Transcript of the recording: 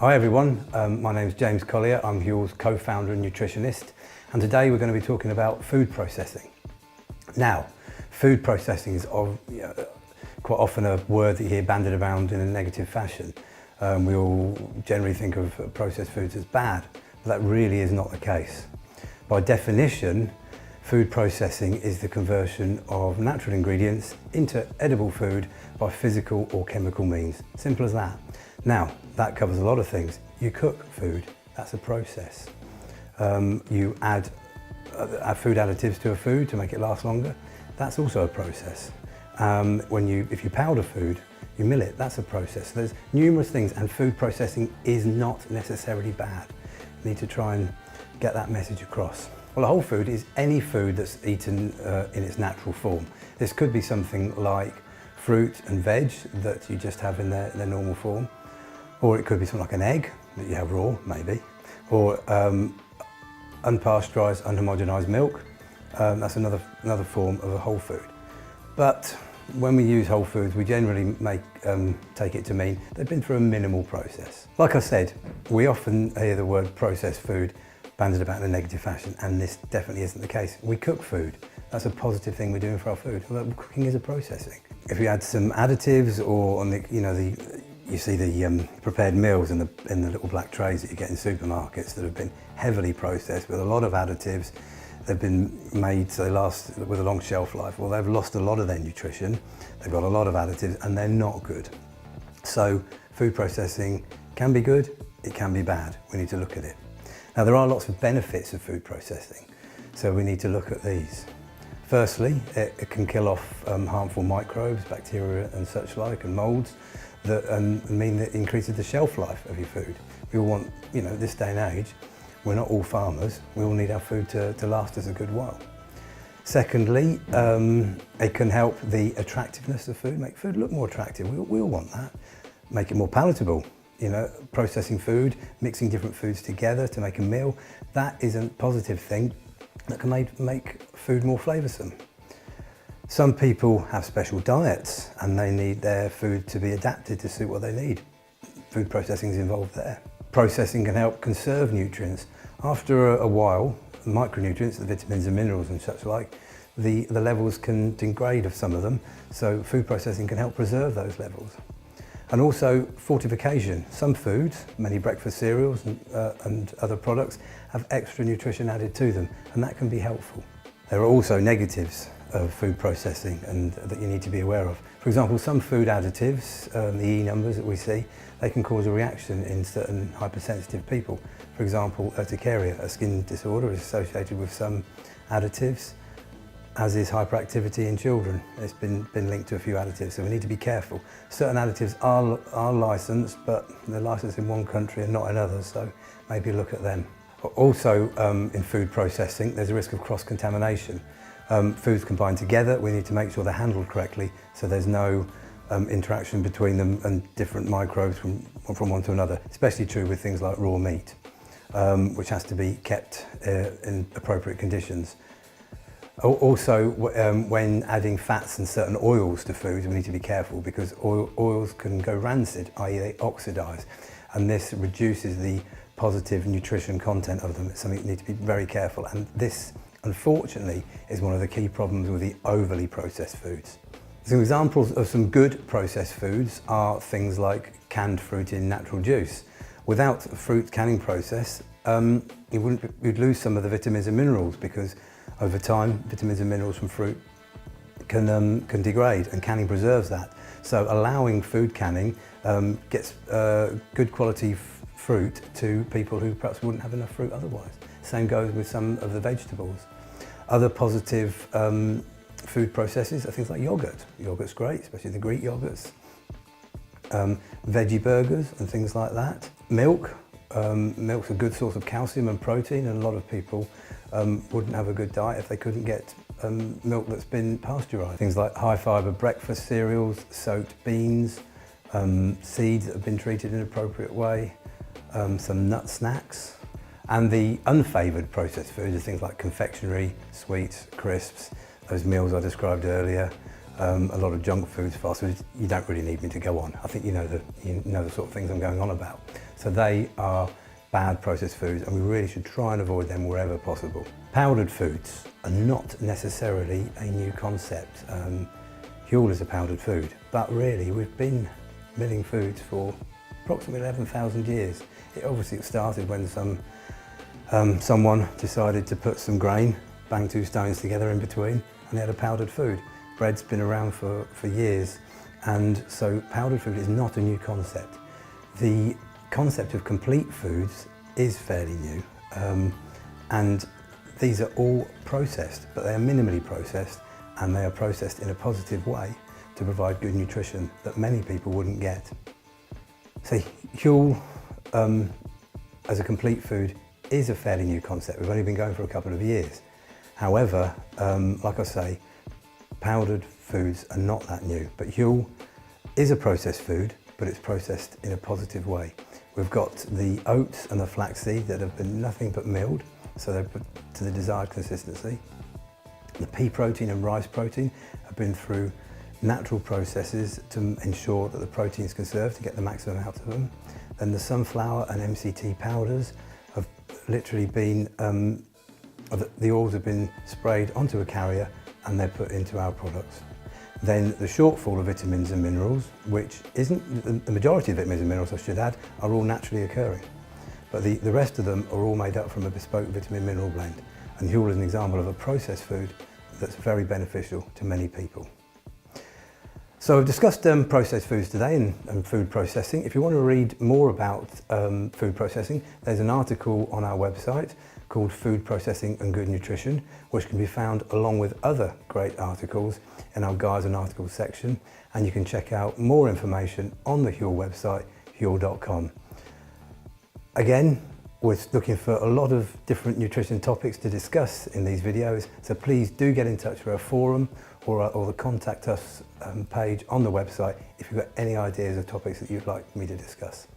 Hi everyone, my name is James Collier. I'm Huel's co-founder and nutritionist, and today we're going to be talking about food processing. Now, food processing is quite often a word that you hear bandied around in a negative fashion. We all generally think of processed foods as bad, but that really is not the case. By definition, food processing is the conversion of natural ingredients into edible food by physical or chemical means. Simple as that. Now, that covers a lot of things. You cook food, that's a process. You add food additives to a food to make it last longer, that's also a process. If you powder food, you mill it, that's a process. So there's numerous things, and food processing is not necessarily bad. You need to try and get that message across. Well, a whole food is any food that's eaten in its natural form. This could be something like fruit and veg that you just have in their normal form, or it could be something like an egg that you have raw, maybe, or unpasteurised, unhomogenised milk. That's another form of a whole food. But when we use whole foods, we generally take it to mean they've been through a minimal process. Like I said, we often hear the word processed food bandied about in a negative fashion, and this definitely isn't the case. We cook food. That's a positive thing we're doing for our food. Well, cooking is a processing. If you add some additives, or on you see the prepared meals in the little black trays that you get in supermarkets that have been heavily processed with a lot of additives. They've been made so they last with a long shelf life. Well, they've lost a lot of their nutrition. They've got a lot of additives, and they're not good. So food processing can be good, it can be bad. We need to look at it. Now, there are lots of benefits of food processing, so we need to look at these. Firstly, it can kill off harmful microbes, bacteria and such like, and moulds that mean that it increases the shelf life of your food. We all want, this day and age, we're not all farmers, we all need our food to last us a good while. Secondly, it can help the attractiveness of food, make food look more attractive. We all want that. Make it more palatable. Processing food, mixing different foods together to make a meal, that is a positive thing that can make food more flavoursome. Some people have special diets and they need their food to be adapted to suit what they need. Food processing is involved there. Processing can help conserve nutrients. After a while, micronutrients, the vitamins and minerals and such like, the levels can degrade of some of them, so food processing can help preserve those levels. And also fortification. Some foods, many breakfast cereals and other products, have extra nutrition added to them, and that can be helpful. There are also negatives of food processing and that you need to be aware of. For example, some food additives, the E numbers that we see, they can cause a reaction in certain hypersensitive people. For example, urticaria, a skin disorder, is associated with some additives, as is hyperactivity in children. It's been linked to a few additives, so we need to be careful. Certain additives are licensed, but they're licensed in one country and not in others, so maybe look at them. Also, in food processing, there's a risk of cross-contamination. Foods combined together, we need to make sure they're handled correctly, so there's no interaction between them and different microbes from one to another. Especially true with things like raw meat, which has to be kept in appropriate conditions. Also, when adding fats and certain oils to foods, we need to be careful because oils can go rancid, i.e. they oxidise, and this reduces the positive nutrition content of them. It's something you need to be very careful, and this, unfortunately, is one of the key problems with the overly processed foods. Some examples of some good processed foods are things like canned fruit in natural juice. Without a fruit canning process, you'd lose some of the vitamins and minerals because over time, vitamins and minerals from fruit can degrade, and canning preserves that. So allowing food canning gets good quality fruit to people who perhaps wouldn't have enough fruit otherwise. Same goes with some of the vegetables. Other positive food processes are things like yogurt. Yogurt's great, especially the Greek yogurts. Veggie burgers and things like that. Milk. Milk's a good source of calcium and protein, and a lot of people wouldn't have a good diet if they couldn't get milk that's been pasteurised. Things like high fibre breakfast cereals, soaked beans, seeds that have been treated in an appropriate way, some nut snacks. And the unfavoured processed foods are things like confectionery, sweets, crisps, those meals I described earlier, a lot of junk foods, fast foods. You don't really need me to go on. I think you know the sort of things I'm going on about. So they are bad processed foods, and we really should try and avoid them wherever possible. Powdered foods are not necessarily a new concept. Huel is a powdered food, but really we've been milling foods for approximately 11,000 years. It obviously started when someone decided to put some grain, bang two stones together in between, and they had a powdered food. Bread's been around for years, and so powdered food is not a new concept. The concept of complete foods is fairly new, and these are all processed, but they are minimally processed, and they are processed in a positive way to provide good nutrition that many people wouldn't get. So Huel, as a complete food, is a fairly new concept. We've only been going for a couple of years. However, like I say, powdered foods are not that new, but Huel is a processed food, but it's processed in a positive way. We've got the oats and the flaxseed that have been nothing but milled, so they're put to the desired consistency. The pea protein and rice protein have been through natural processes to ensure that the protein is conserved to get the maximum out of them. Then the sunflower and MCT powders have literally been, the oils have been sprayed onto a carrier and they're put into our products. Then the shortfall of vitamins and minerals, which isn't, the majority of vitamins and minerals, I should add, are all naturally occurring. But the rest of them are all made up from a bespoke vitamin mineral blend. And Huel is an example of a processed food that's very beneficial to many people. So I've discussed processed foods today and food processing. If you want to read more about food processing, there's an article on our website called Food Processing and Good Nutrition, which can be found along with other great articles in our guides and articles section. And you can check out more information on the Huel website, huel.com. Again, we're looking for a lot of different nutrition topics to discuss in these videos, so please do get in touch with our forum or the contact us page on the website if you've got any ideas of topics that you'd like me to discuss.